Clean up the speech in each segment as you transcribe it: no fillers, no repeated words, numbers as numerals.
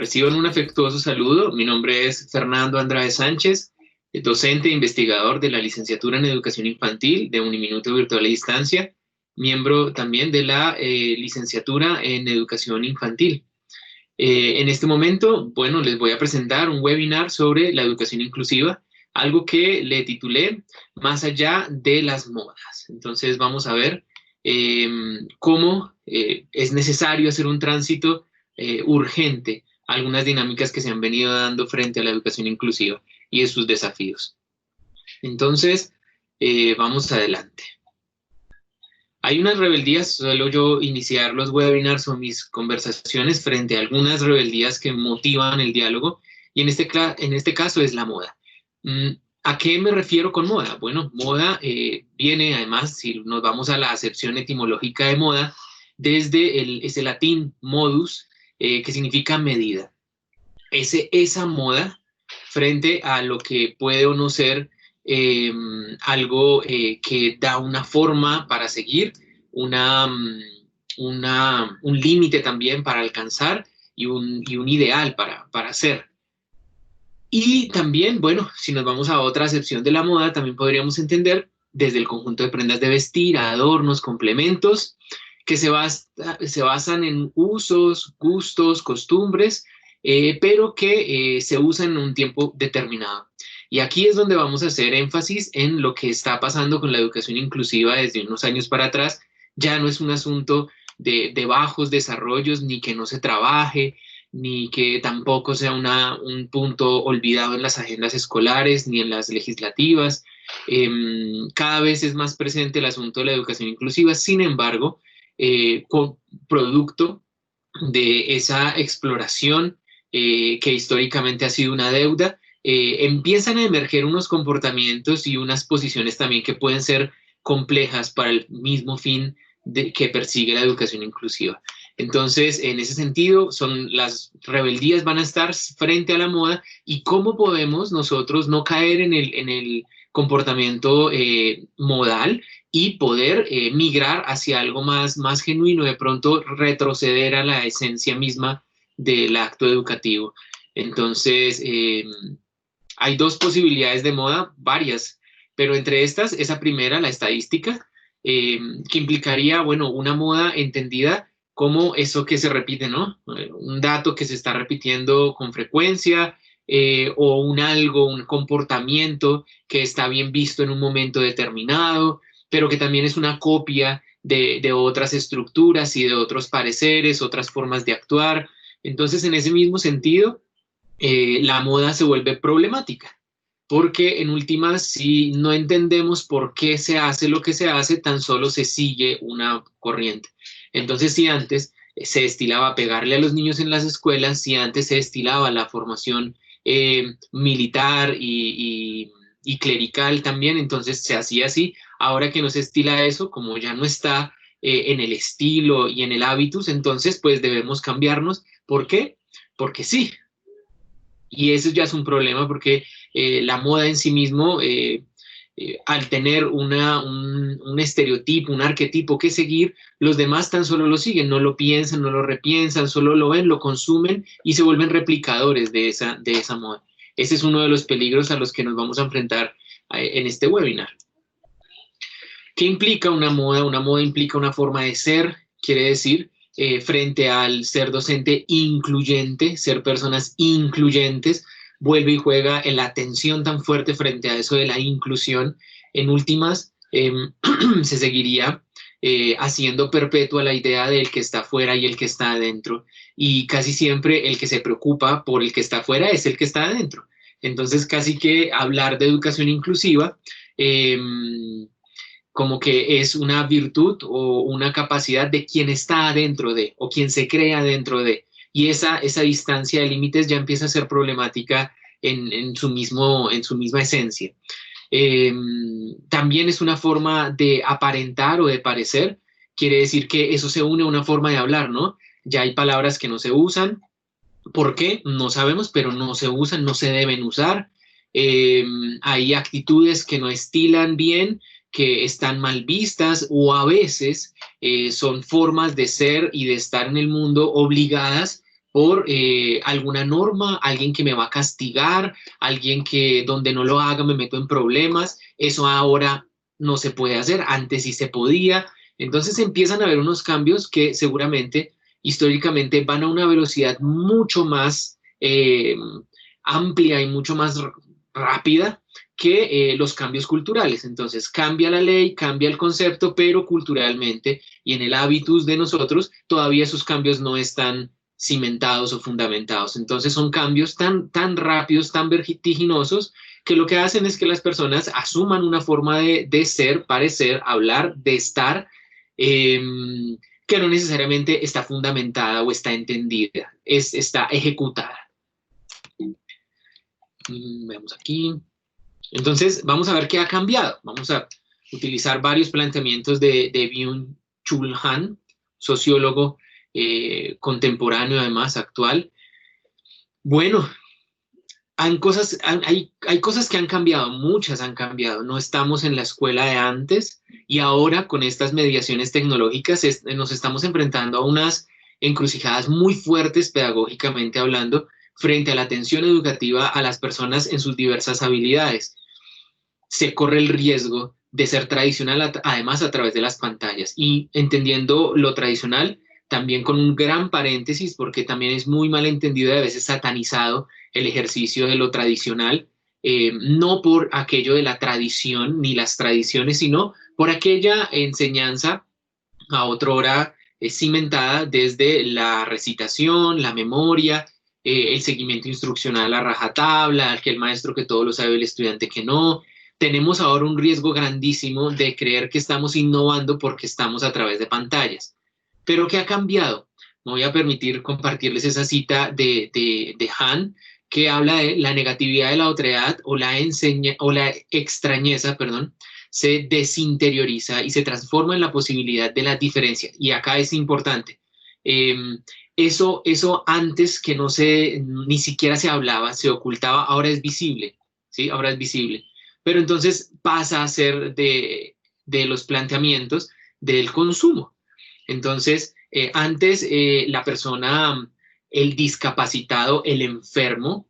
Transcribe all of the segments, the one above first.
Reciban un afectuoso saludo. Mi nombre es Fernando Andrade Sánchez, docente e investigador de la licenciatura en Educación Infantil de Uniminuto Virtual a Distancia, miembro también de la licenciatura en Educación Infantil. En este momento, bueno, les voy a presentar un webinar sobre la educación inclusiva, algo que le titulé Más allá de las modas. Entonces vamos a ver cómo es necesario hacer un tránsito urgente a algunas dinámicas que se han venido dando frente a la educación inclusiva y de sus desafíos. Entonces, vamos adelante. Hay unas rebeldías, suelo yo iniciar los webinars o mis conversaciones frente a algunas rebeldías que motivan el diálogo, y en este caso es la moda. ¿A qué me refiero con moda? Bueno, moda viene además, si nos vamos a la acepción etimológica de moda, desde ese latín modus, que significa medida. Esa moda frente a lo que puede o no ser algo que da una forma para seguir, un límite también para alcanzar y un ideal para hacer. Y también, bueno, si nos vamos a otra acepción de la moda, también podríamos entender desde el conjunto de prendas de vestir, adornos, complementos, que se basan en usos, gustos, costumbres, pero que se usan en un tiempo determinado. Y aquí es donde vamos a hacer énfasis en lo que está pasando con la educación inclusiva desde unos años para atrás. Ya no es un asunto de bajos desarrollos, ni que no se trabaje, ni que tampoco sea un punto olvidado en las agendas escolares, ni en las legislativas. Cada vez es más presente el asunto de la educación inclusiva, sin embargo, producto de esa exploración que históricamente ha sido una deuda, empiezan a emerger unos comportamientos y unas posiciones también que pueden ser complejas para el mismo fin que persigue la educación inclusiva. Entonces, en ese sentido, las rebeldías van a estar frente a la moda y cómo podemos nosotros no caer en el comportamiento modal y poder migrar hacia algo más genuino, de pronto retroceder a la esencia misma del acto educativo. Entonces, hay dos posibilidades de moda, varias, pero entre estas, esa primera, la estadística, que implicaría, bueno, una moda entendida como eso que se repite, ¿no? Un dato que se está repitiendo con frecuencia, o un comportamiento que está bien visto en un momento determinado, pero que también es una copia de otras estructuras y de otros pareceres, otras formas de actuar. Entonces, en ese mismo sentido, la moda se vuelve problemática, porque en últimas, si no entendemos por qué se hace lo que se hace, tan solo se sigue una corriente. Entonces, si antes se estilaba pegarle a los niños en las escuelas, si antes se estilaba la formación militar y clerical también, entonces se hacía así. Ahora que no se estila eso, como ya no está en el estilo y en el hábitus, entonces pues debemos cambiarnos. ¿Por qué? Porque sí. Y eso ya es un problema porque la moda en sí mismo, al tener un estereotipo, un arquetipo que seguir, los demás tan solo lo siguen, no lo piensan, no lo repiensan, solo lo ven, lo consumen y se vuelven replicadores de esa moda. Ese es uno de los peligros a los que nos vamos a enfrentar en este webinar. ¿Qué implica una moda? Una moda implica una forma de ser, quiere decir, frente al ser docente incluyente, ser personas incluyentes, vuelve y juega en la atención tan fuerte frente a eso de la inclusión. En últimas, se seguiría haciendo perpetua la idea del que está afuera y el que está adentro. Y casi siempre el que se preocupa por el que está afuera es el que está adentro. Entonces, casi que hablar de educación inclusiva como que es una virtud o una capacidad de quien está adentro de, o quien se crea dentro de. Y esa distancia de límites ya empieza a ser problemática en su misma esencia. También es una forma de aparentar o de parecer, quiere decir que eso se une a una forma de hablar, ¿no? Ya hay palabras que no se usan. ¿Por qué? No sabemos, pero no se usan, no se deben usar. Hay actitudes que no estilan bien, que están mal vistas, o a veces son formas de ser y de estar en el mundo obligadas por alguna norma, alguien que me va a castigar, alguien que donde no lo haga me meto en problemas. Eso ahora no se puede hacer, antes sí se podía. Entonces empiezan a haber unos cambios que seguramente históricamente van a una velocidad mucho más amplia y mucho más rápida que los cambios culturales. Entonces cambia la ley, cambia el concepto, pero culturalmente y en el hábitus de nosotros todavía esos cambios no están cimentados o fundamentados. Entonces son cambios tan rápidos, tan vertiginosos, que lo que hacen es que las personas asuman una forma de ser, parecer, hablar, de estar, eh, que no necesariamente está fundamentada o está entendida, está ejecutada. Vemos aquí. Entonces, vamos a ver qué ha cambiado. Vamos a utilizar varios planteamientos de Byung-Chul Han, sociólogo contemporáneo, además, actual. Bueno, hay cosas que han cambiado, muchas han cambiado. No estamos en la escuela de antes y ahora con estas mediaciones tecnológicas nos estamos enfrentando a unas encrucijadas muy fuertes pedagógicamente hablando frente a la atención educativa a las personas en sus diversas habilidades. Se corre el riesgo de ser tradicional, además a través de las pantallas. Y entendiendo lo tradicional, también con un gran paréntesis, porque también es muy mal entendido y a veces satanizado el ejercicio de lo tradicional, no por aquello de la tradición ni las tradiciones, sino por aquella enseñanza a otra hora cimentada desde la recitación, la memoria, el seguimiento instruccional a rajatabla, que el maestro que todo lo sabe, el estudiante que no. Tenemos ahora un riesgo grandísimo de creer que estamos innovando porque estamos a través de pantallas. Pero ¿qué ha cambiado? Me voy a permitir compartirles esa cita de Han, que habla de la negatividad de la otredad o o la extrañeza, perdón, se desinterioriza y se transforma en la posibilidad de la diferencia. Y acá es importante. Eh, eso antes que ni siquiera se hablaba, se ocultaba, ahora es visible, ¿sí? Ahora es visible. Pero entonces pasa a ser de los planteamientos del consumo. Entonces, antes la persona, el discapacitado, el enfermo,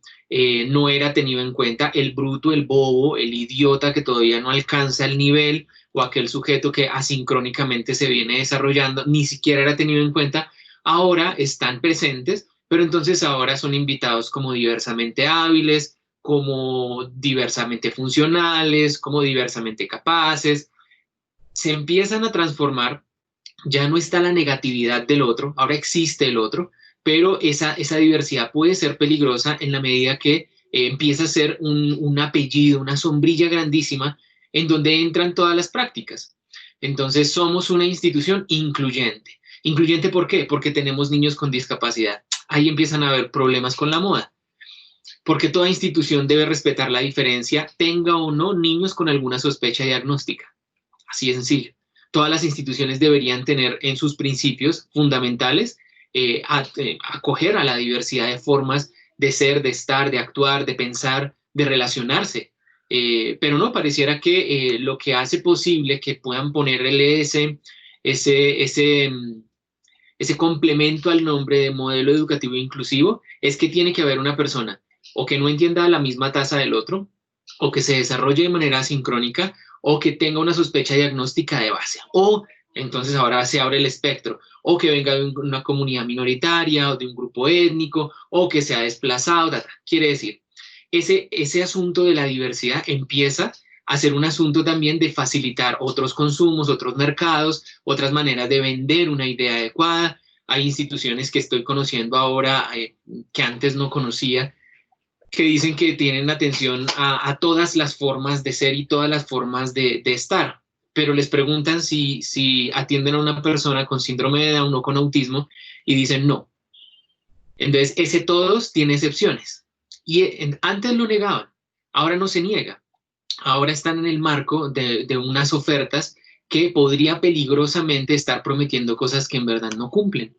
no era tenido en cuenta, el bruto, el bobo, el idiota que todavía no alcanza el nivel o aquel sujeto que asincrónicamente se viene desarrollando, ni siquiera era tenido en cuenta. Ahora están presentes, pero entonces ahora son invitados como diversamente hábiles, como diversamente funcionales, como diversamente capaces. Se empiezan a transformar, ya no está la negatividad del otro, ahora existe el otro, pero esa diversidad puede ser peligrosa en la medida que empieza a ser un apellido, una sombrilla grandísima en donde entran todas las prácticas. Entonces somos una institución incluyente. ¿Incluyente por qué? Porque tenemos niños con discapacidad. Ahí empiezan a haber problemas con la moda. Porque toda institución debe respetar la diferencia, tenga o no niños con alguna sospecha diagnóstica. Así de sencillo. Todas las instituciones deberían tener en sus principios fundamentales acoger a la diversidad de formas de ser, de estar, de actuar, de pensar, de relacionarse. Pero no, pareciera que lo que hace posible que puedan ponerle ese, ese, ese complemento al nombre de modelo educativo inclusivo es que tiene que haber una persona o que no entienda la misma tasa del otro, o que se desarrolle de manera sincrónica, o que tenga una sospecha diagnóstica de base. O entonces ahora se abre el espectro, o que venga de una comunidad minoritaria o de un grupo étnico, o que sea desplazado. Quiere decir, ese asunto de la diversidad empieza a ser un asunto también de facilitar otros consumos, otros mercados, otras maneras de vender una idea adecuada. Hay instituciones que estoy conociendo ahora que antes no conocía, que dicen que tienen atención a todas las formas de ser y todas las formas de estar, pero les preguntan si atienden a una persona con síndrome de Down o con autismo y dicen no. Entonces, ese todos tiene excepciones. Y antes lo negaban, ahora no se niega. Ahora están en el marco de unas ofertas que podría peligrosamente estar prometiendo cosas que en verdad no cumplen.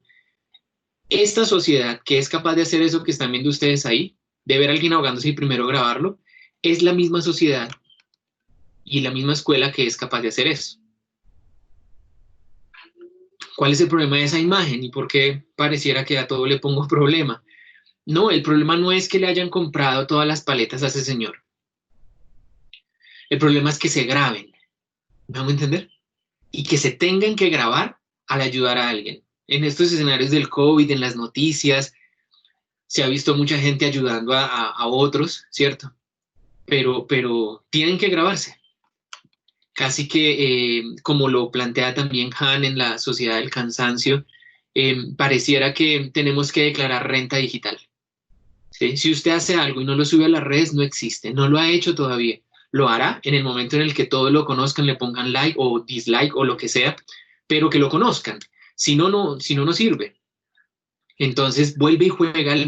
Esta sociedad que es capaz de hacer eso que están viendo ustedes ahí, de ver a alguien ahogándose y primero grabarlo, es la misma sociedad y la misma escuela que es capaz de hacer eso. ¿Cuál es el problema de esa imagen y por qué pareciera que a todo le pongo problema? No, el problema no es que le hayan comprado todas las paletas a ese señor. El problema es que se graben, ¿me hago entender? Y que se tengan que grabar al ayudar a alguien. En estos escenarios del COVID, en las noticias, se ha visto mucha gente ayudando a otros, ¿cierto? Pero tienen que grabarse. Casi que, como lo plantea también Han en la Sociedad del Cansancio, pareciera que tenemos que declarar renta digital. ¿Sí? Si usted hace algo y no lo sube a las redes, no existe, no lo ha hecho todavía. Lo hará en el momento en el que todos lo conozcan, le pongan like o dislike o lo que sea, pero que lo conozcan. Si no, no sirve. Entonces vuelve y juega la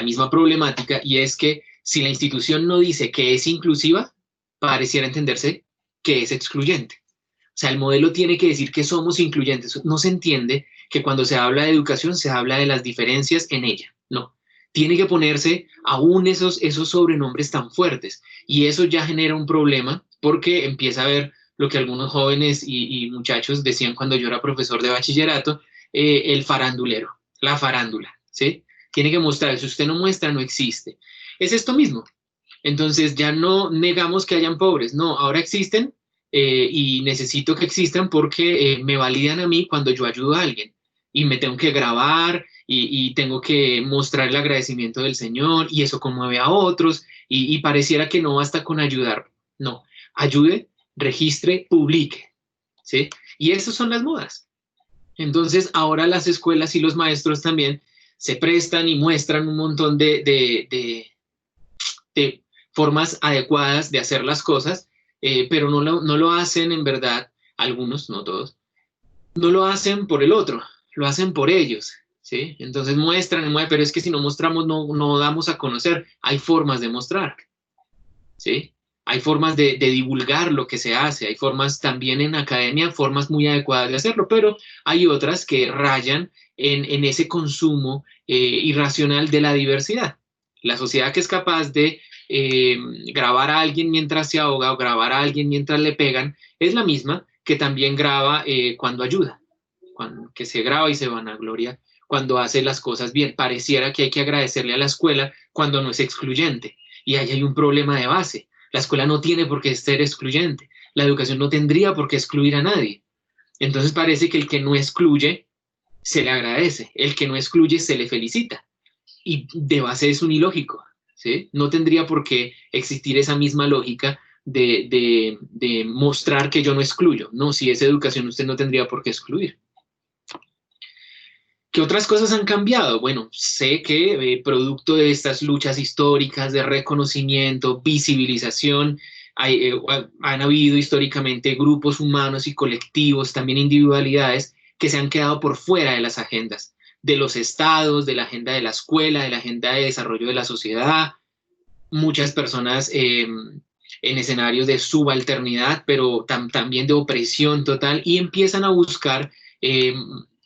misma problemática, y es que si la institución no dice que es inclusiva, pareciera entenderse que es excluyente. O sea, el modelo tiene que decir que somos incluyentes. No se entiende que cuando se habla de educación se habla de las diferencias en ella. No. Tiene que ponerse aún esos sobrenombres tan fuertes. Y eso ya genera un problema porque empieza a ver lo que algunos jóvenes y muchachos decían cuando yo era profesor de bachillerato, el farandulero, la farándula, ¿sí? Tiene que mostrar, si usted no muestra, no existe. Es esto mismo. Entonces ya no negamos que hayan pobres, no, ahora existen, y necesito que existan porque me validan a mí cuando yo ayudo a alguien y me tengo que grabar y tengo que mostrar el agradecimiento del Señor y eso conmueve a otros y pareciera que no basta con ayudar, no, ayude, registre, publique, ¿sí? Y esas son las modas. Entonces ahora las escuelas y los maestros también se prestan y muestran un montón de formas adecuadas de hacer las cosas, pero no lo hacen en verdad, algunos, no todos, no lo hacen por el otro, lo hacen por ellos, ¿sí? Entonces muestran, pero es que si no mostramos no damos a conocer, hay formas de mostrar, ¿sí? Hay formas de divulgar lo que se hace, hay formas también en academia, formas muy adecuadas de hacerlo, pero hay otras que rayan en ese consumo irracional de la diversidad. La sociedad que es capaz de eh, grabar a alguien mientras se ahoga o grabar a alguien mientras le pegan es la misma que también graba cuando ayuda, que se graba y se vanagloria cuando hace las cosas bien. Pareciera que hay que agradecerle a la escuela cuando no es excluyente. Y ahí hay un problema de base. La escuela no tiene por qué ser excluyente. La educación no tendría por qué excluir a nadie. Entonces parece que el que no excluye se le agradece, el que no excluye se le felicita. Y de base es un ilógico, ¿sí? No tendría por qué existir esa misma lógica de mostrar que yo no excluyo. No, si es educación usted no tendría por qué excluir. ¿Qué otras cosas han cambiado? Bueno, sé que producto de estas luchas históricas de reconocimiento, visibilización, han habido históricamente grupos humanos y colectivos, también individualidades, que se han quedado por fuera de las agendas, de los estados, de la agenda de la escuela, de la agenda de desarrollo de la sociedad. Muchas personas en escenarios de subalternidad, pero también de opresión total, y empiezan a buscar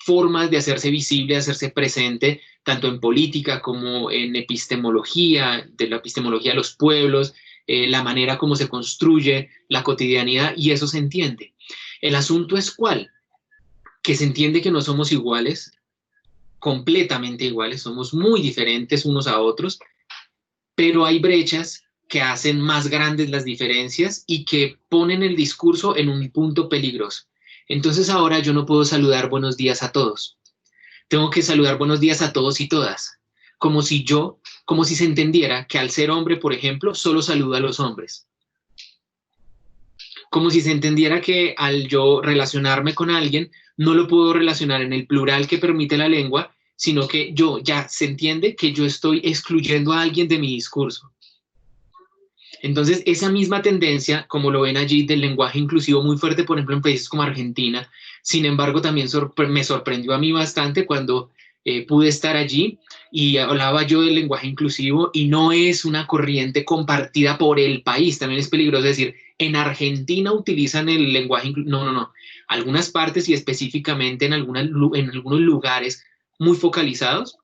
formas de hacerse visible, de hacerse presente, tanto en política como en epistemología, de la epistemología de los pueblos, la manera como se construye la cotidianidad, y eso se entiende. El asunto es cuál, que se entiende que no somos iguales, completamente iguales, somos muy diferentes unos a otros, pero hay brechas que hacen más grandes las diferencias y que ponen el discurso en un punto peligroso. Entonces ahora yo no puedo saludar buenos días a todos. Tengo que saludar buenos días a todos y todas. Como si se entendiera que al ser hombre, por ejemplo, solo saludo a los hombres. Como si se entendiera que al yo relacionarme con alguien, no lo puedo relacionar en el plural que permite la lengua, sino que ya se entiende que yo estoy excluyendo a alguien de mi discurso. Entonces, esa misma tendencia, como lo ven allí, del lenguaje inclusivo muy fuerte, por ejemplo, en países como Argentina, sin embargo, también me sorprendió a mí bastante cuando pude estar allí y hablaba yo del lenguaje inclusivo y no es una corriente compartida por el país, también es peligroso decir, en Argentina utilizan el lenguaje inclusivo, no. Algunas partes y específicamente en algunos lugares muy focalizados,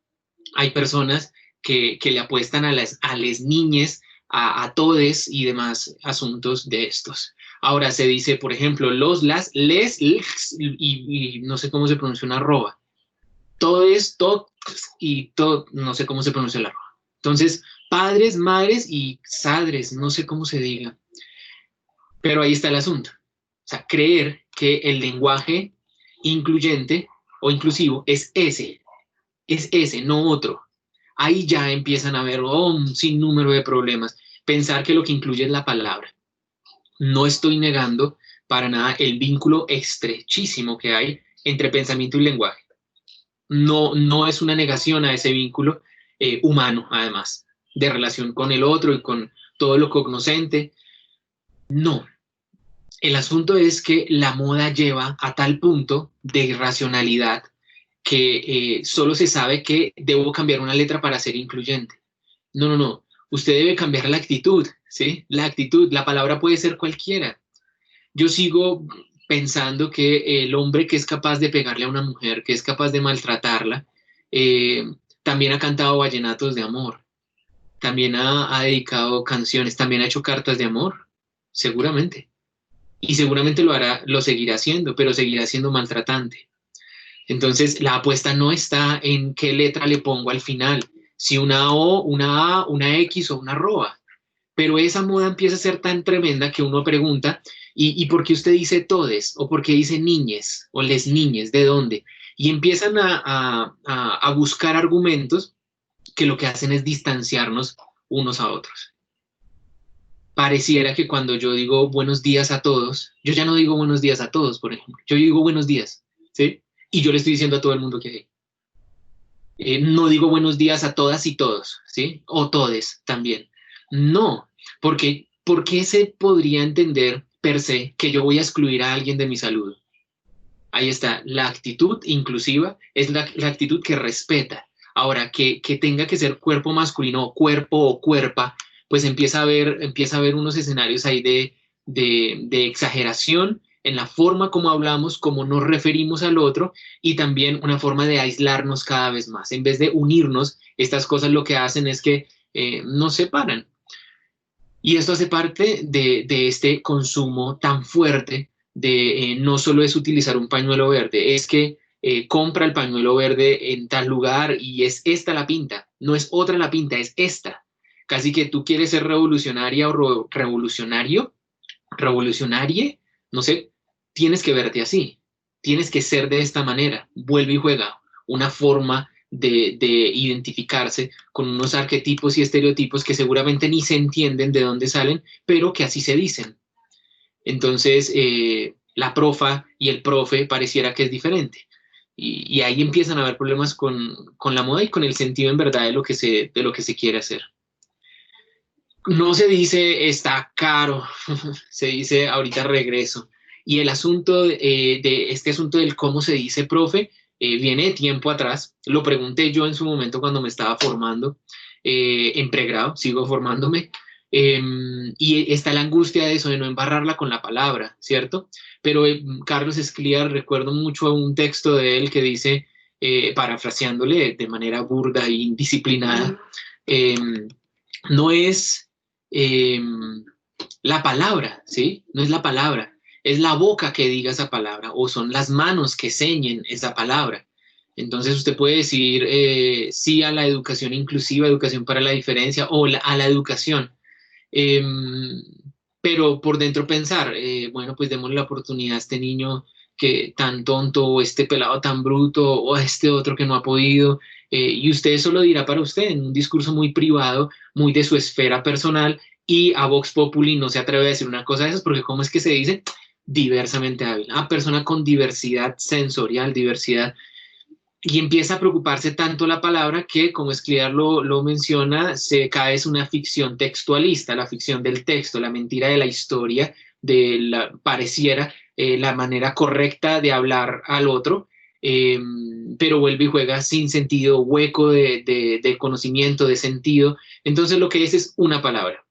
hay personas que le apuestan a las niñas, a todes y demás asuntos de estos. Ahora se dice, por ejemplo, los, las, les, y no sé cómo se pronuncia una arroba. Todo es todo y todo, no sé cómo se pronuncia la arroba. Entonces, padres, madres y sadres, no sé cómo se diga. Pero ahí está el asunto. O sea, creer que el lenguaje incluyente o inclusivo es ese, no otro. Ahí ya empiezan a haber un sinnúmero de problemas. Pensar que lo que incluye es la palabra. No estoy negando para nada el vínculo estrechísimo que hay entre pensamiento y lenguaje. No, no es una negación a ese vínculo humano, además, de relación con el otro y con todo lo cognoscente. No, el asunto es que la moda lleva a tal punto de irracionalidad que solo se sabe que debo cambiar una letra para ser incluyente. No, no, no. Usted debe cambiar la actitud, ¿sí? La actitud, la palabra puede ser cualquiera. Yo sigo pensando que el hombre que es capaz de pegarle a una mujer, que es capaz de maltratarla, eh, también ha cantado vallenatos de amor, también ha dedicado canciones, también ha hecho cartas de amor, seguramente. Y seguramente lo hará, lo seguirá haciendo, pero seguirá siendo maltratante. Entonces, la apuesta no está en qué letra le pongo al final, si una O, una A, una X o una arroba. Pero esa moda empieza a ser tan tremenda que uno pregunta, ¿y por qué usted dice todes? ¿O por qué dice niñes? ¿O les niñes? ¿De dónde? Y empiezan a buscar argumentos que lo que hacen es distanciarnos unos a otros. Pareciera que cuando yo digo buenos días a todos, yo ya no digo buenos días a todos, por ejemplo. Yo digo buenos días, ¿sí? Y yo le estoy diciendo a todo el mundo que hay. No digo buenos días a todas y todos, ¿sí? O todes también. No, porque ¿por qué se podría entender per se que yo voy a excluir a alguien de mi saludo? Ahí está, la actitud inclusiva es la actitud que respeta. Ahora, que tenga que ser cuerpo masculino o cuerpo o cuerpa, pues empieza a haber unos escenarios ahí de exageración en la forma como hablamos, como nos referimos al otro y también una forma de aislarnos cada vez más. En vez de unirnos, estas cosas lo que hacen es que nos separan. Y esto hace parte de este consumo tan fuerte de no solo es utilizar un pañuelo verde, es que compra el pañuelo verde en tal lugar y es esta la pinta, no es otra la pinta, es esta. Casi que tú quieres ser revolucionaria o revolucionarie, no sé, tienes que verte así, tienes que ser de esta manera, vuelve y juega, una forma de identificarse con unos arquetipos y estereotipos que seguramente ni se entienden de dónde salen, pero que así se dicen. Entonces, la profa y el profe pareciera que es diferente. Y ahí empiezan a haber problemas con la moda y con el sentido en verdad de lo que se quiere hacer. No se dice está caro, se dice ahorita regreso. Y el asunto de este asunto del cómo se dice profe viene de tiempo atrás. Lo pregunté yo en su momento cuando me estaba formando en pregrado, sigo formándome. eh, y está la angustia de eso, de no embarrarla con la palabra, ¿cierto? Pero Carlos Escliar, recuerdo mucho un texto de él que dice, parafraseándole de manera burda e indisciplinada, eh, no es eh, la palabra, ¿sí? No es la palabra, es la boca que diga esa palabra o son las manos que señen esa palabra. Entonces usted puede decir sí a la educación inclusiva, educación para la diferencia o a la educación, eh, pero por dentro pensar, bueno, pues démosle la oportunidad a este niño que tan tonto o este pelado tan bruto o a este otro que no ha podido, y usted eso lo dirá para usted en un discurso muy privado, muy de su esfera personal, y a Vox Populi no se atreve a decir una cosa de esas porque ¿cómo es que se dice? Diversamente hábil, a persona con diversidad sensorial, diversidad, y empieza a preocuparse tanto la palabra que, como Escliar lo menciona, se cae es una ficción textualista, la ficción del texto, la mentira de la historia, pareciera la manera correcta de hablar al otro, eh, pero vuelve y juega sin sentido, hueco de conocimiento, de sentido. Entonces lo que es una palabra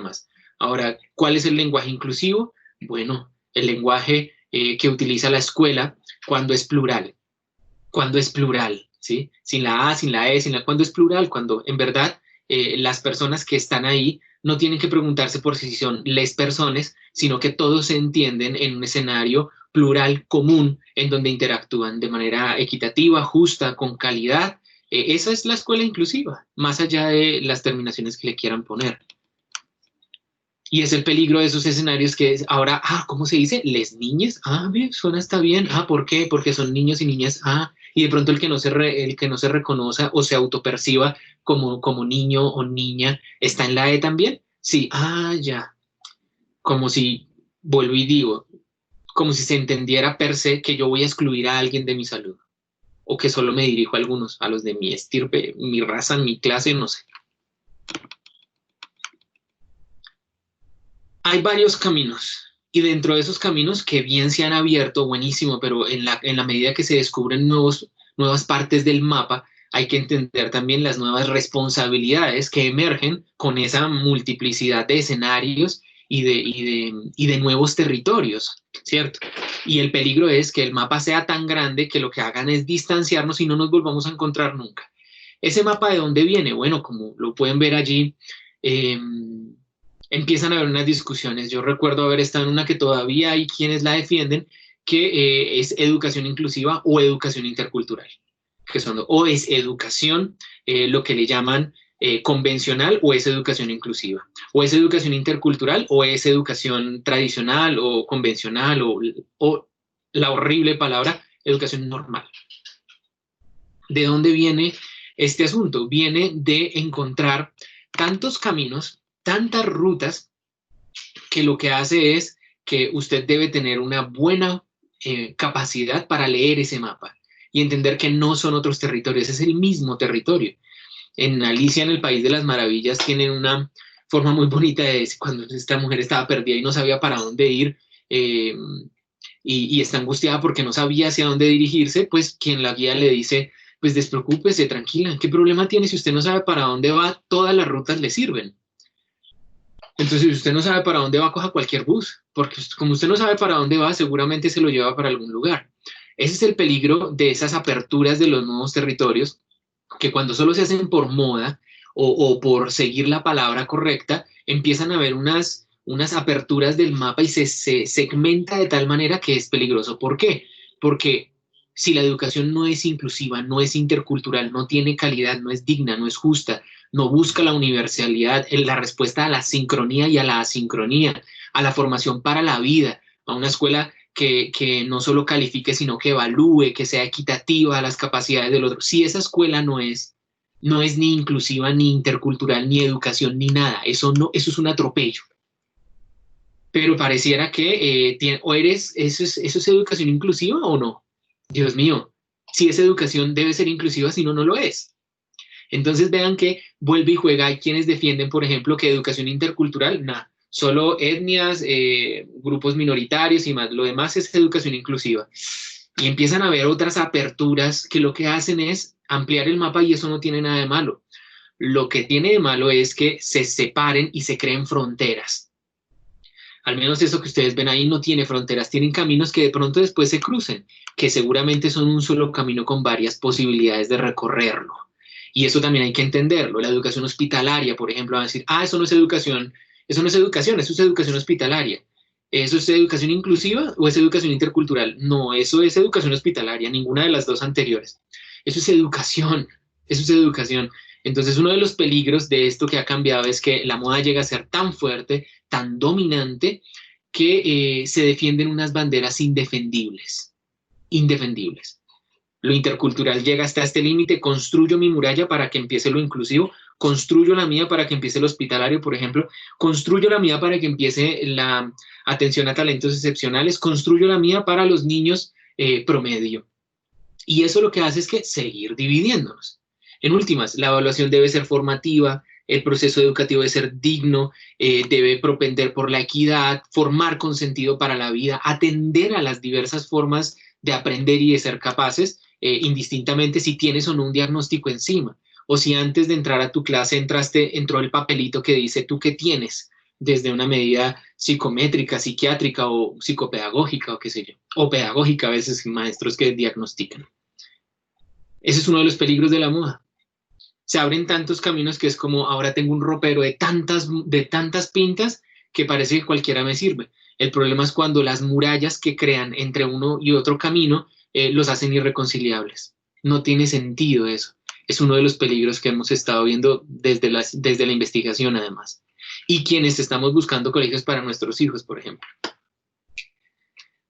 más. Ahora, ¿cuál es el lenguaje inclusivo? Bueno, el lenguaje que utiliza la escuela cuando es plural, ¿sí? Sin la A, sin la E, cuando es plural, cuando en verdad las personas que están ahí no tienen que preguntarse por si son les personas, sino que todos se entienden en un escenario plural, común, en donde interactúan de manera equitativa, justa, con calidad. Esa es la escuela inclusiva, más allá de las terminaciones que le quieran poner. Y es el peligro de esos escenarios que es ahora, ¿cómo se dice? Les niñes. Bien, suena está bien. ¿Por qué? Porque son niños y niñas. Y de pronto el que no se reconozca o se autoperciba como niño o niña, ¿está en la E también? Sí, ya. Como si, vuelvo y digo, como si se entendiera per se que yo voy a excluir a alguien de mi salud. O que solo me dirijo a algunos, a los de mi estirpe, mi raza, mi clase, no sé. Hay varios caminos y dentro de esos caminos que bien se han abierto, buenísimo, pero en la medida que se descubren nuevas partes del mapa, hay que entender también las nuevas responsabilidades que emergen con esa multiplicidad de escenarios y de nuevos territorios, ¿cierto? Y el peligro es que el mapa sea tan grande que lo que hagan es distanciarnos y no nos volvamos a encontrar nunca. ¿Ese mapa de dónde viene? Bueno, como lo pueden ver allí, eh, empiezan a haber unas discusiones. Yo recuerdo haber estado en una que todavía hay quienes la defienden, que es educación inclusiva o educación intercultural, que son, o es educación, lo que le llaman convencional, o es educación inclusiva, o es educación intercultural, o es educación tradicional o convencional, o la horrible palabra educación normal. ¿De dónde viene este asunto? Viene de encontrar tantos caminos, tantas rutas, que lo que hace es que usted debe tener una buena capacidad para leer ese mapa y entender que no son otros territorios, es el mismo territorio. En Alicia en el País de las Maravillas tienen una forma muy bonita de decir, cuando esta mujer estaba perdida y no sabía para dónde ir, eh, y está angustiada porque no sabía hacia dónde dirigirse, pues quien la guía le dice, pues despreocúpese, tranquila, ¿qué problema tiene si usted no sabe para dónde va? Todas las rutas le sirven. Entonces, si usted no sabe para dónde va, coja cualquier bus, porque como usted no sabe para dónde va, seguramente se lo lleva para algún lugar. Ese es el peligro de esas aperturas de los nuevos territorios, que cuando solo se hacen por moda o por seguir la palabra correcta, empiezan a haber unas aperturas del mapa y se segmenta de tal manera que es peligroso. ¿Por qué? Porque si la educación no es inclusiva, no es intercultural, no tiene calidad, no es digna, no es justa, no busca la universalidad, la respuesta a la sincronía y a la asincronía, a la formación para la vida, a una escuela que no solo califique, sino que evalúe, que sea equitativa a las capacidades del otro. Si esa escuela no es ni inclusiva, ni intercultural, ni educación, ni nada, eso es un atropello. Pero pareciera que ¿eso es educación inclusiva o no? Dios mío, si es educación debe ser inclusiva, si no, no lo es. Entonces vean que vuelve y juega. Hay quienes defienden, por ejemplo, que educación intercultural, nada, solo etnias, grupos minoritarios y más, lo demás es educación inclusiva. Y empiezan a haber otras aperturas que lo que hacen es ampliar el mapa y eso no tiene nada de malo. Lo que tiene de malo es que se separen y se creen fronteras. Al menos eso que ustedes ven ahí no tiene fronteras, tienen caminos que de pronto después se crucen, que seguramente son un solo camino con varias posibilidades de recorrerlo. Y eso también hay que entenderlo. La educación hospitalaria, por ejemplo, van a decir, eso no es educación, eso no es educación, eso es educación hospitalaria. ¿Eso es educación inclusiva o es educación intercultural? No, eso es educación hospitalaria, ninguna de las dos anteriores. Eso es educación, eso es educación. Entonces, uno de los peligros de esto que ha cambiado es que la moda llega a ser tan fuerte, tan dominante, que se defienden unas banderas indefendibles, indefendibles. Lo intercultural llega hasta este límite, construyo mi muralla para que empiece lo inclusivo, construyo la mía para que empiece el hospitalario, por ejemplo, construyo la mía para que empiece la atención a talentos excepcionales, construyo la mía para los niños promedio. Y eso lo que hace es que seguir dividiéndonos. En últimas, la evaluación debe ser formativa, el proceso educativo debe ser digno, debe propender por la equidad, formar con sentido para la vida, atender a las diversas formas de aprender y de ser capaces, indistintamente si tienes o no un diagnóstico encima, o si antes de entrar a tu clase entró el papelito que dice tú qué tienes, desde una medida psicométrica, psiquiátrica o psicopedagógica o qué sé yo, o pedagógica a veces maestros que diagnostican. Ese es uno de los peligros de la moda. Se abren tantos caminos que es como ahora tengo un ropero de tantas pintas que parece que cualquiera me sirve. El problema es cuando las murallas que crean entre uno y otro camino los hacen irreconciliables. No tiene sentido eso. Es uno de los peligros que hemos estado viendo desde la investigación, además. Y quienes estamos buscando colegios para nuestros hijos, por ejemplo.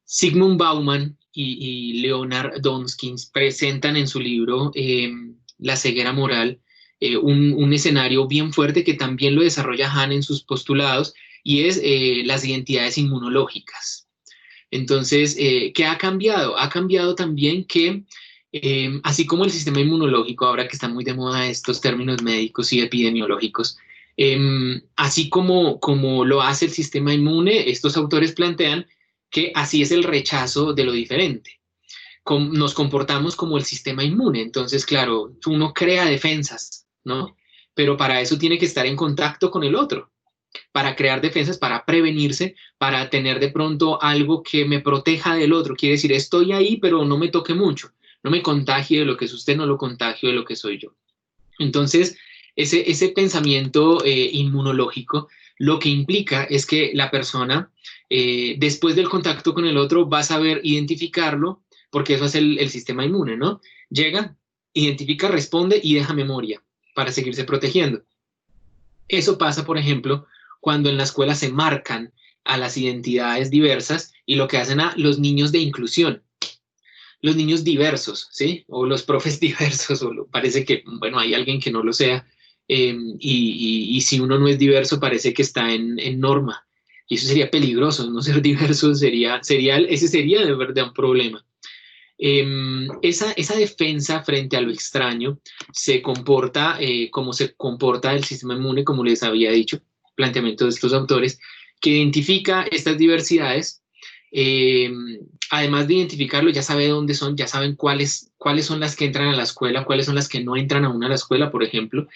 Zygmunt Bauman y Leonard Donskis presentan en su libro La ceguera moral un escenario bien fuerte que también lo desarrolla Hahn en sus postulados, y es las identidades inmunológicas. Entonces, ¿qué ha cambiado? Ha cambiado también que, así como el sistema inmunológico, ahora que están muy de moda estos términos médicos y epidemiológicos, así como lo hace el sistema inmune, estos autores plantean que así es el rechazo de lo diferente. Nos comportamos como el sistema inmune. Entonces, claro, uno crea defensas, ¿no? Pero para eso tiene que estar en contacto con el otro, para crear defensas, para prevenirse, para tener de pronto algo que me proteja del otro. Quiere decir, estoy ahí, pero no me toque mucho, no me contagie de lo que es usted, no lo contagio de lo que soy yo. Entonces, ese pensamiento inmunológico lo que implica es que la persona, después del contacto con el otro, va a saber identificarlo, porque eso es el sistema inmune, ¿no? Llega, identifica, responde y deja memoria para seguirse protegiendo. Eso pasa, por ejemplo, cuando en la escuela se marcan a las identidades diversas y lo que hacen a los niños de inclusión, los niños diversos, ¿sí? O los profes diversos, parece que, bueno, hay alguien que no lo sea, y si uno no es diverso parece que está en norma, y eso sería peligroso. No ser diverso ese sería de verdad un problema. Esa defensa frente a lo extraño se comporta como se comporta el sistema inmune, como les había dicho, planteamiento de estos autores, que identifica estas diversidades. eh, Además de identificarlo, ya sabe dónde son, ya saben cuáles son las que entran a la escuela, cuáles son las que no entran aún a la escuela, por ejemplo,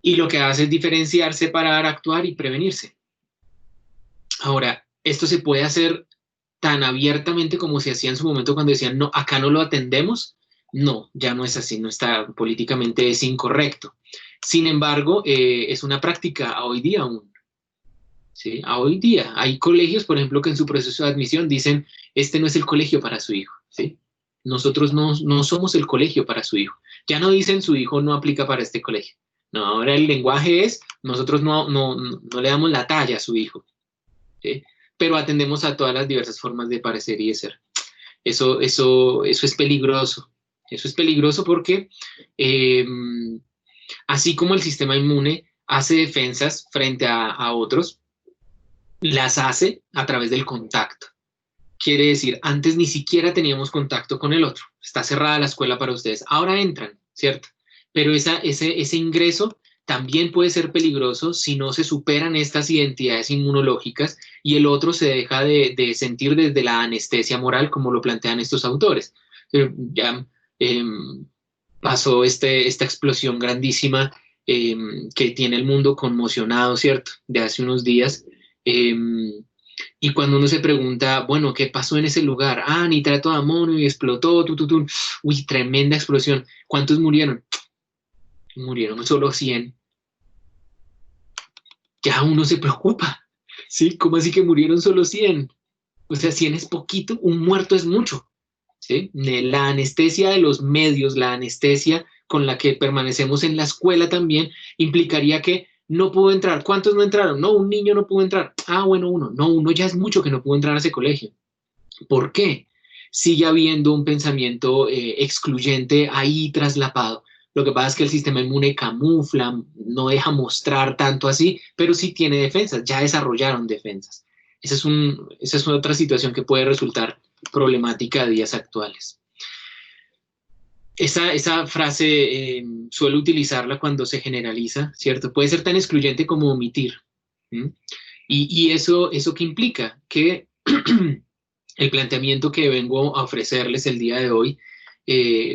y lo que hace es diferenciar, separar, actuar y prevenirse. Ahora, esto se puede hacer tan abiertamente como se hacía en su momento cuando decían, no, acá no lo atendemos. No, ya no es así, no está, políticamente es incorrecto. Sin embargo, es una práctica a hoy día aún. ¿Sí? A hoy día hay colegios, por ejemplo, que en su proceso de admisión dicen, este no es el colegio para su hijo. ¿Sí? Nosotros no somos el colegio para su hijo. Ya no dicen su hijo no aplica para este colegio. No, ahora el lenguaje es, nosotros no le damos la talla a su hijo. ¿Sí? Pero atendemos a todas las diversas formas de parecer y de ser. Eso es peligroso. Eso es peligroso porque eh, así como el sistema inmune hace defensas frente a otros, las hace a través del contacto. Quiere decir, antes ni siquiera teníamos contacto con el otro. Está cerrada la escuela para ustedes. Ahora entran, ¿cierto? Pero ese ingreso también puede ser peligroso si no se superan estas identidades inmunológicas y el otro se deja de sentir desde la anestesia moral, como lo plantean estos autores. Ya eh, pasó esta explosión grandísima que tiene el mundo conmocionado, ¿cierto? De hace unos días. Eh, y cuando uno se pregunta, bueno, ¿qué pasó en ese lugar? Ah, nitrato de amonio y explotó, Uy, tremenda explosión. ¿Cuántos murieron? Murieron solo 100. Ya uno se preocupa, ¿sí? ¿Cómo así que murieron solo 100? O sea, 100 es poquito, un muerto es mucho, ¿sí? La anestesia de los medios, la anestesia con la que permanecemos en la escuela también implicaría que no pudo entrar. ¿Cuántos no entraron? No, un niño no pudo entrar. Ah, bueno, uno. No, uno ya es mucho que no pudo entrar a ese colegio. ¿Por qué? Sigue habiendo un pensamiento excluyente ahí traslapado. Lo que pasa es que el sistema inmune camufla, no deja mostrar tanto así, pero sí tiene defensas, ya desarrollaron defensas. Esa es otra situación que puede resultar problemática a días actuales. Esa frase suelo utilizarla cuando se generaliza, ¿cierto? Puede ser tan excluyente como omitir. ¿Mm? Y eso qué implica que el planteamiento que vengo a ofrecerles el día de hoy,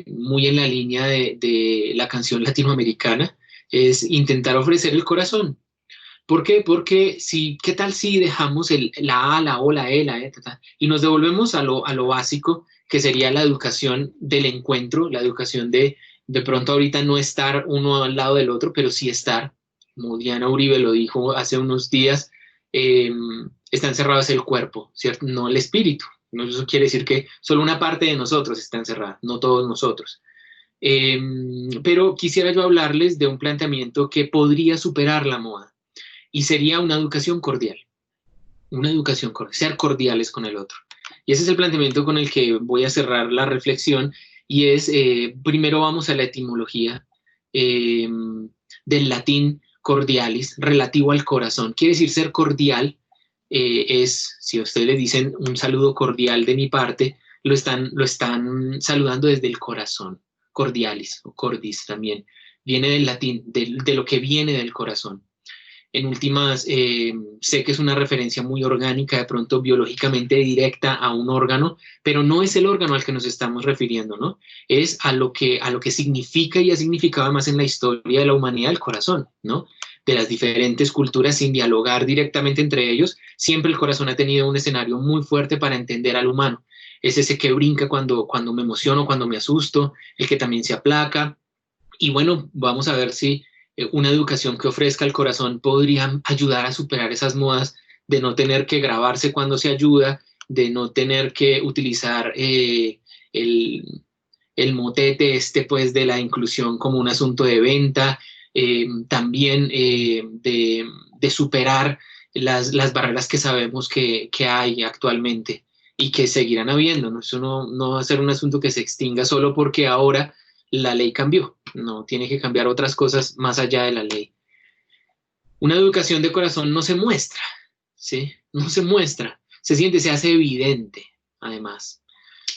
muy en la línea de la canción latinoamericana, es intentar ofrecer el corazón. ¿Por qué? Porque ¿qué tal si dejamos la A, la O, la E, la E, y nos devolvemos a lo básico, que sería la educación del encuentro, la educación de de pronto ahorita no estar uno al lado del otro, pero sí estar, como Diana Uribe lo dijo hace unos días, eh, está encerrado es el cuerpo, ¿cierto? No el espíritu. ¿No? Eso quiere decir que solo una parte de nosotros está encerrada, no todos nosotros. Eh, pero quisiera yo hablarles de un planteamiento que podría superar la moda y sería una educación cordial, ser cordiales con el otro. Y ese es el planteamiento con el que voy a cerrar la reflexión y es, primero vamos a la etimología eh, del latín cordialis, relativo al corazón. Quiere decir ser cordial, es, si a ustedes le dicen un saludo cordial de mi parte, lo están saludando desde el corazón, cordialis o cordis también. Viene del latín, de lo que viene del corazón. En últimas, sé que es una referencia muy orgánica, de pronto biológicamente directa a un órgano, pero no es el órgano al que nos estamos refiriendo, ¿no? Es a lo que significa y ha significado más en la historia de la humanidad el corazón, ¿no? De las diferentes culturas sin dialogar directamente entre ellos, siempre el corazón ha tenido un escenario muy fuerte para entender al humano. Es ese que brinca cuando me emociono, cuando me asusto, el que también se aplaca. Y bueno, vamos a ver si una educación que ofrezca el corazón podría ayudar a superar esas modas de no tener que grabarse cuando se ayuda, de no tener que utilizar el, el motete este pues de la inclusión como un asunto de venta, también de superar las barreras que sabemos que hay actualmente y que seguirán habiendo, ¿no? Eso no va a ser un asunto que se extinga solo porque ahora la ley cambió, no tiene que cambiar otras cosas más allá de la ley. Una educación de corazón no se muestra, ¿sí? No se muestra, se siente, se hace evidente, además.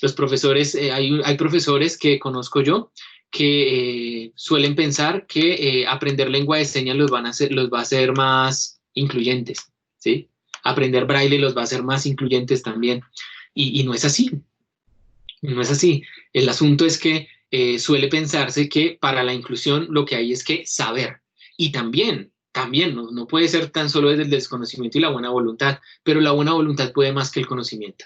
Los profesores, hay profesores que conozco yo que suelen pensar que aprender lengua de señas los va a hacer más incluyentes, ¿sí? Aprender braille los va a hacer más incluyentes también. Y no es así, no es así. El asunto es que suele pensarse que para la inclusión lo que hay es que saber. Y también, no puede ser tan solo desde el desconocimiento y la buena voluntad, pero la buena voluntad puede más que el conocimiento,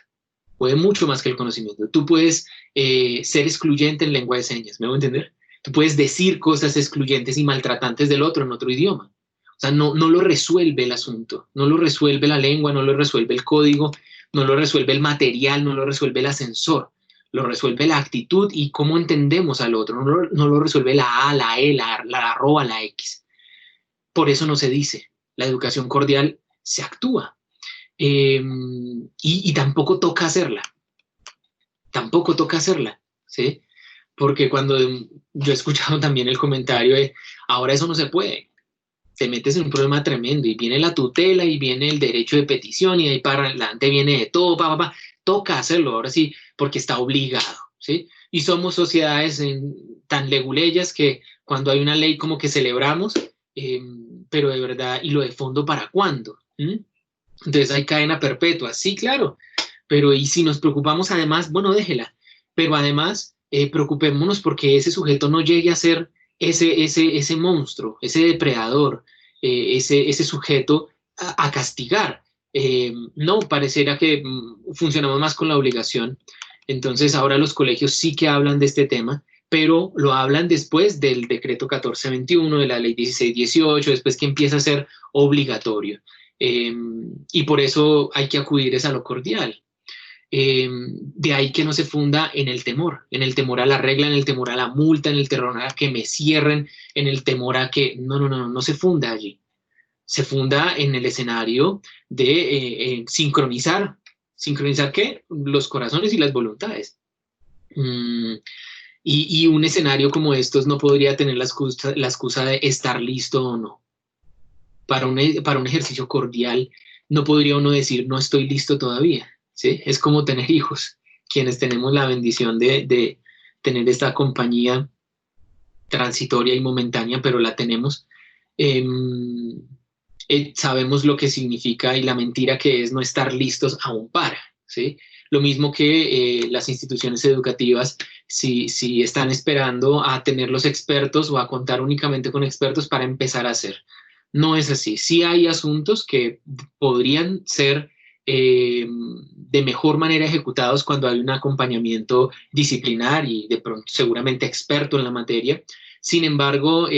puede mucho más que el conocimiento. Tú puedes ser excluyente en lengua de señas, ¿me voy a entender? Tú puedes decir cosas excluyentes y maltratantes del otro en otro idioma. O sea, no lo resuelve el asunto, no lo resuelve la lengua, no lo resuelve el código, no lo resuelve el material, no lo resuelve el ascensor, lo resuelve la actitud y cómo entendemos al otro, no lo resuelve la A, la E, la arroba, la X. Por eso no se dice. La educación cordial se actúa. Y tampoco toca hacerla, ¿sí? Porque cuando yo he escuchado también el comentario de, ahora eso no se puede, te metes en un problema tremendo y viene la tutela y viene el derecho de petición y ahí para adelante viene de todo, toca hacerlo, ahora sí, porque está obligado, ¿sí? Y somos sociedades tan leguleyas que cuando hay una ley como que celebramos, eh, pero de verdad, ¿y lo de fondo para cuándo? Entonces hay cadena perpetua, sí, claro, pero y si nos preocupamos además, bueno, déjela, pero además preocupémonos porque ese sujeto no llegue a ser ese monstruo, ese depredador, ese sujeto a castigar. No, pareciera que funcionamos más con la obligación. Entonces ahora los colegios sí que hablan de este tema, pero lo hablan después del decreto 1421, de la ley 1618, después que empieza a ser obligatorio. Y por eso hay que acudir es a lo cordial. De ahí que no se funda en el temor a la regla, en el temor a la multa, en el temor a que me cierren, en el temor a que no se funda allí. Se funda en el escenario de sincronizar. ¿Sincronizar qué? Los corazones y las voluntades. Mm, y un escenario como estos no podría tener la excusa de estar listo o no. Para un ejercicio cordial no podría uno decir no estoy listo todavía, ¿sí? Es como tener hijos, quienes tenemos la bendición de tener esta compañía transitoria y momentánea, pero la tenemos. Eh, Sabemos lo que significa y la mentira que es no estar listos aún para, ¿sí? Lo mismo que las instituciones educativas, si están esperando a tener los expertos o a contar únicamente con expertos para empezar a hacer. No es así. Sí hay asuntos que podrían ser de mejor manera ejecutados cuando hay un acompañamiento disciplinar y de pronto seguramente experto en la materia. Sin embargo,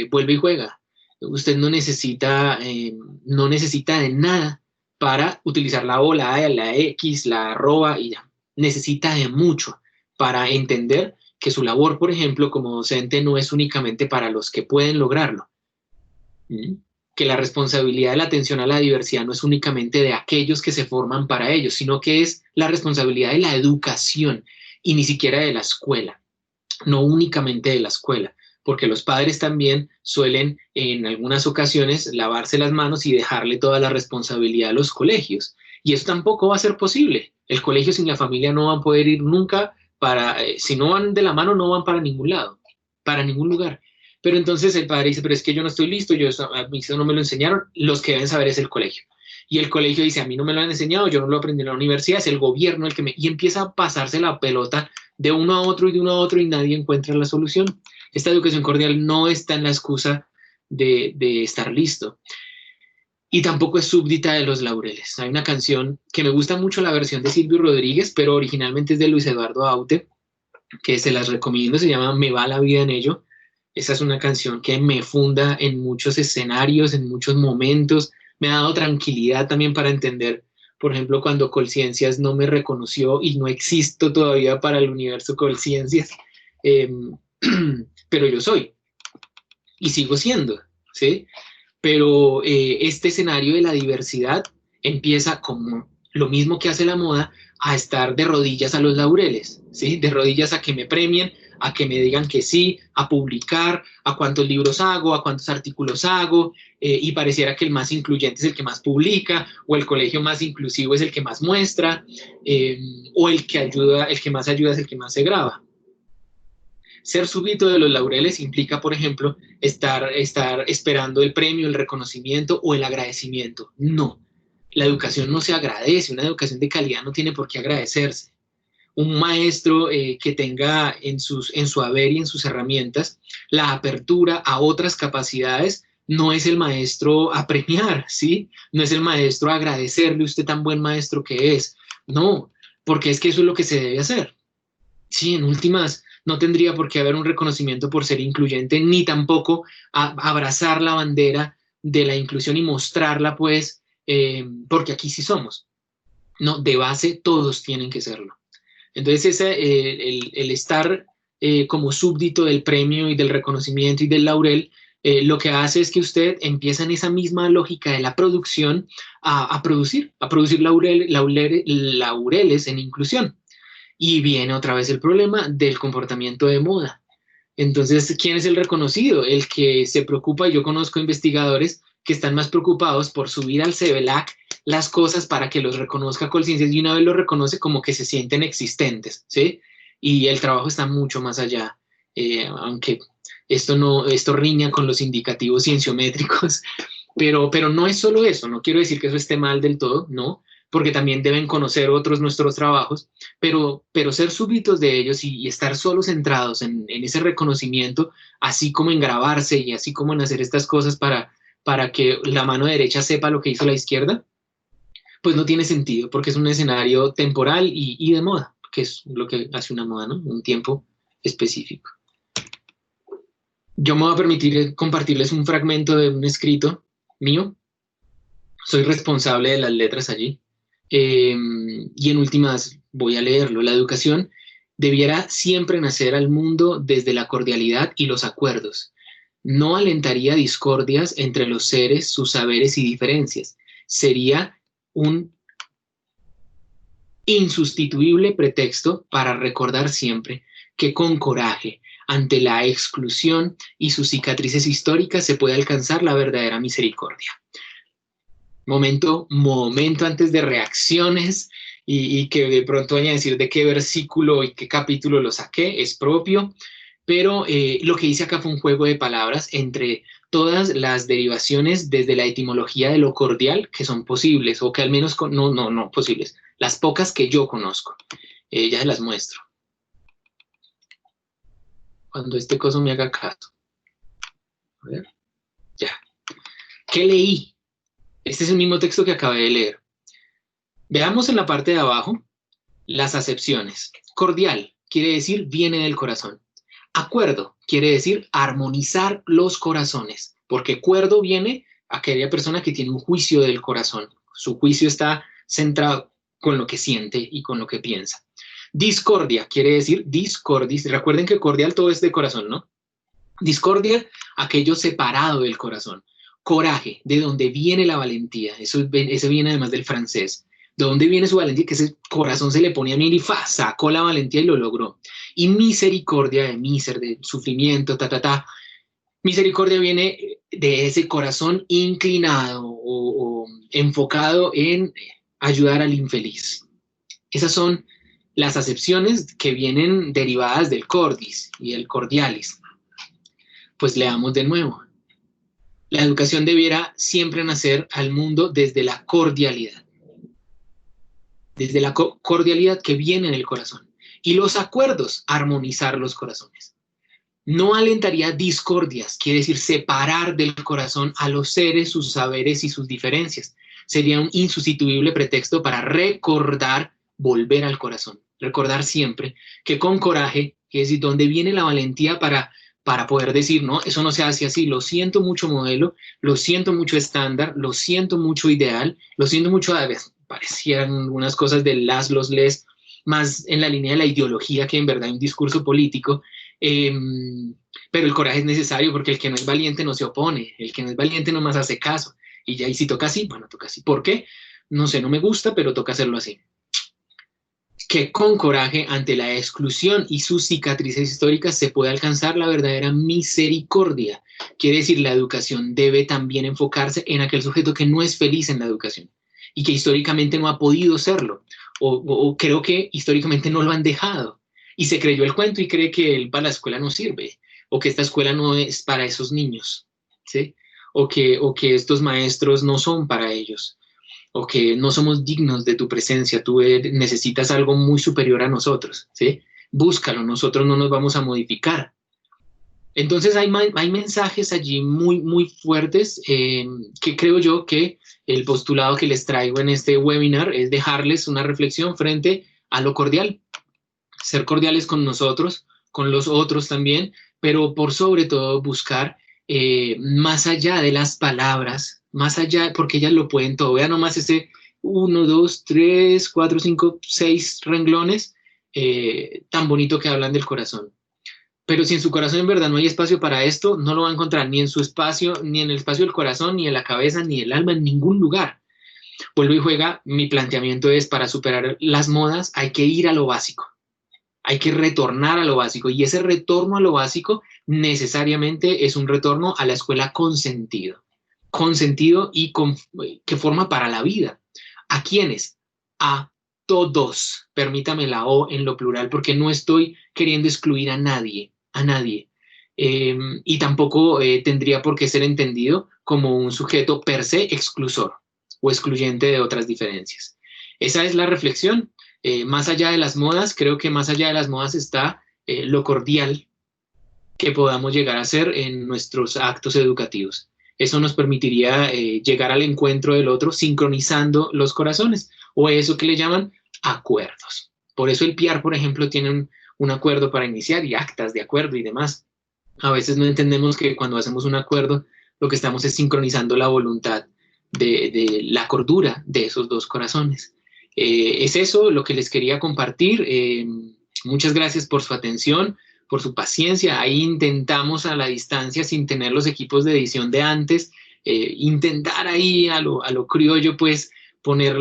vuelve y juega. Usted no necesita de nada para utilizar la O, la A, la X, la arroba y ya. Necesita de mucho para entender que su labor, por ejemplo, como docente no es únicamente para los que pueden lograrlo. ¿Mm? Que la responsabilidad de la atención a la diversidad no es únicamente de aquellos que se forman para ellos, sino que es la responsabilidad de la educación y ni siquiera de la escuela, no únicamente de la escuela, porque los padres también suelen en algunas ocasiones lavarse las manos y dejarle toda la responsabilidad a los colegios. Y eso tampoco va a ser posible. El colegio sin la familia no va a poder ir nunca si no van de la mano, no van para ningún lado, para ningún lugar. Pero entonces el padre dice, pero es que yo no estoy listo, a mí eso no me lo enseñaron, los que deben saber es el colegio. Y el colegio dice, a mí no me lo han enseñado, yo no lo aprendí en la universidad, es el gobierno el que me... Y empieza a pasarse la pelota de uno a otro y de uno a otro y nadie encuentra la solución. Esta educación cordial no está en la excusa de estar listo. Y tampoco es súbdita de los laureles. Hay una canción que me gusta mucho, la versión de Silvio Rodríguez, pero originalmente es de Luis Eduardo Aute, que se las recomiendo, se llama Me va la vida en ello. Esa es una canción que me funda en muchos escenarios, en muchos momentos. Me ha dado tranquilidad también para entender, por ejemplo, cuando Colciencias no me reconoció y no existo todavía para el universo Colciencias, eh, pero yo soy y sigo siendo, ¿sí? Pero este escenario de la diversidad empieza como lo mismo que hace la moda, a estar de rodillas a los laureles, ¿sí? De rodillas a que me premien, a que me digan que sí, a publicar, a cuántos libros hago, a cuántos artículos hago, y pareciera que el más incluyente es el que más publica, o el colegio más inclusivo es el que más muestra, o el que más ayuda es el que más se graba. Ser súbdito de los laureles implica, por ejemplo, estar esperando el premio, el reconocimiento o el agradecimiento. No, la educación no se agradece, una educación de calidad no tiene por qué agradecerse. Un maestro que tenga en su haber y en sus herramientas la apertura a otras capacidades no es el maestro a premiar, ¿sí? No es el maestro a agradecerle usted tan buen maestro que es. No, porque es que eso es lo que se debe hacer. Sí, en últimas, no tendría por qué haber un reconocimiento por ser incluyente, ni tampoco abrazar la bandera de la inclusión y mostrarla, pues, porque aquí sí somos. No, de base todos tienen que serlo. Entonces, el estar como súbdito del premio y del reconocimiento y del laurel, lo que hace es que usted empieza en esa misma lógica de la producción a producir laureles en inclusión. Y viene otra vez el problema del comportamiento de moda. Entonces, ¿quién es el reconocido? El que se preocupa, yo conozco investigadores que están más preocupados por subir al CEVELAC las cosas para que los reconozca Colciencias y una vez los reconoce como que se sienten existentes, ¿sí? Y el trabajo está mucho más allá, aunque esto riña con los indicativos cienciométricos, pero no es solo eso, no quiero decir que eso esté mal del todo, no, porque también deben conocer otros nuestros trabajos, pero ser súbditos de ellos y estar solo centrados en ese reconocimiento, así como en grabarse y así como en hacer estas cosas para que la mano derecha sepa lo que hizo la izquierda, pues no tiene sentido, porque es un escenario temporal y de moda, que es lo que hace una moda, ¿no? Un tiempo específico. Yo me voy a permitir compartirles un fragmento de un escrito mío. Soy responsable de las letras allí. Y en últimas voy a leerlo. La educación debiera siempre nacer al mundo desde la cordialidad y los acuerdos. No alentaría discordias entre los seres, sus saberes y diferencias. Sería un insustituible pretexto para recordar siempre que con coraje, ante la exclusión y sus cicatrices históricas, se puede alcanzar la verdadera misericordia. Momento antes de reacciones y que de pronto vayan a decir de qué versículo y qué capítulo lo saqué, es propio, pero lo que hice acá fue un juego de palabras entre todas las derivaciones desde la etimología de lo cordial que son posibles, o que al menos, no posibles, las pocas que yo conozco. Ya se las muestro. Cuando este coso me haga caso. A ver, ya. ¿Qué leí? Este es el mismo texto que acabé de leer. Veamos en la parte de abajo las acepciones. Cordial quiere decir viene del corazón. Acuerdo quiere decir armonizar los corazones, porque cuerdo viene aquella persona que tiene un juicio del corazón. Su juicio está centrado con lo que siente y con lo que piensa. Discordia quiere decir discordis. Recuerden que cordial todo es de corazón, ¿no? Discordia, aquello separado del corazón. Coraje, de donde viene la valentía. Eso viene además del francés. ¿De dónde viene su valentía? Que ese corazón se le ponía a mí y sacó la valentía y lo logró. Y misericordia, de miser, de sufrimiento, Misericordia viene de ese corazón inclinado o enfocado en ayudar al infeliz. Esas son las acepciones que vienen derivadas del cordis y el cordialis. Pues leamos de nuevo. La educación debiera siempre nacer al mundo desde la cordialidad. Desde la cordialidad que viene en el corazón. Y los acuerdos, armonizar los corazones. No alentaría discordias, quiere decir separar del corazón a los seres, sus saberes y sus diferencias. Sería un insustituible pretexto para recordar, volver al corazón. Recordar siempre que con coraje, es decir, donde viene la valentía para poder decir, no, eso no se hace así, lo siento mucho modelo, lo siento mucho estándar, lo siento mucho ideal, lo siento mucho, a veces parecían unas cosas de los les, más en la línea de la ideología que en verdad hay un discurso político, pero el coraje es necesario porque el que no es valiente no se opone, el que no es valiente nomás hace caso, y ya y si toca así, bueno, toca así. ¿Por qué? No sé, no me gusta, pero toca hacerlo así. Que con coraje ante la exclusión y sus cicatrices históricas se puede alcanzar la verdadera misericordia. Quiere decir, la educación debe también enfocarse en aquel sujeto que no es feliz en la educación y que históricamente no ha podido serlo, o creo que históricamente no lo han dejado, y se creyó el cuento y cree que él para la escuela no sirve, o que esta escuela no es para esos niños, ¿sí? O que estos maestros no son para ellos, o que no somos dignos de tu presencia, tú necesitas algo muy superior a nosotros, ¿sí? Búscalo, nosotros no nos vamos a modificar. Entonces hay mensajes allí muy, muy fuertes que creo yo que el postulado que les traigo en este webinar es dejarles una reflexión frente a lo cordial, ser cordiales con nosotros, con los otros también, pero por sobre todo buscar más allá de las palabras, más allá, porque ellas lo pueden todo. Vean nomás ese 1, 2, 3, 4, 5, 6 renglones tan bonito que hablan del corazón. Pero si en su corazón en verdad no hay espacio para esto, no lo va a encontrar ni en su espacio, ni en el espacio del corazón, ni en la cabeza, ni el alma, en ningún lugar. Vuelvo y juega, mi planteamiento es, para superar las modas hay que ir a lo básico. Hay que retornar a lo básico, y ese retorno a lo básico necesariamente es un retorno a la escuela con sentido y que forma para la vida. ¿A quiénes? A todos. Permítame la O en lo plural porque no estoy queriendo excluir a nadie, y tampoco tendría por qué ser entendido como un sujeto per se exclusor o excluyente de otras diferencias. Esa es la reflexión. Más allá de las modas, creo que más allá de las modas está lo cordial que podamos llegar a ser en nuestros actos educativos. Eso nos permitiría llegar al encuentro del otro sincronizando los corazones, o eso que le llaman acuerdos. Por eso el PIAR, por ejemplo, tiene un acuerdo para iniciar y actas de acuerdo y demás. A veces no entendemos que cuando hacemos un acuerdo lo que estamos es sincronizando la voluntad de la cordura de esos dos corazones. Es eso lo que les quería compartir. Muchas gracias por su atención, por su paciencia. Ahí intentamos a la distancia, sin tener los equipos de edición de antes, intentar ahí a lo criollo, pues poner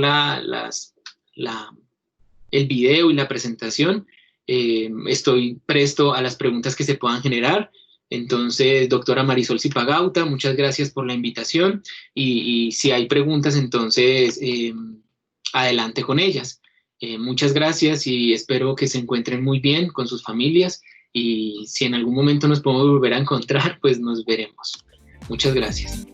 el video y la presentación. Estoy presto a las preguntas que se puedan generar. Entonces, doctora Marisol Zipagauta, muchas gracias por la invitación, y si hay preguntas, entonces adelante con ellas. Muchas gracias y espero que se encuentren muy bien con sus familias, y si en algún momento nos podemos volver a encontrar, pues nos veremos. Muchas gracias.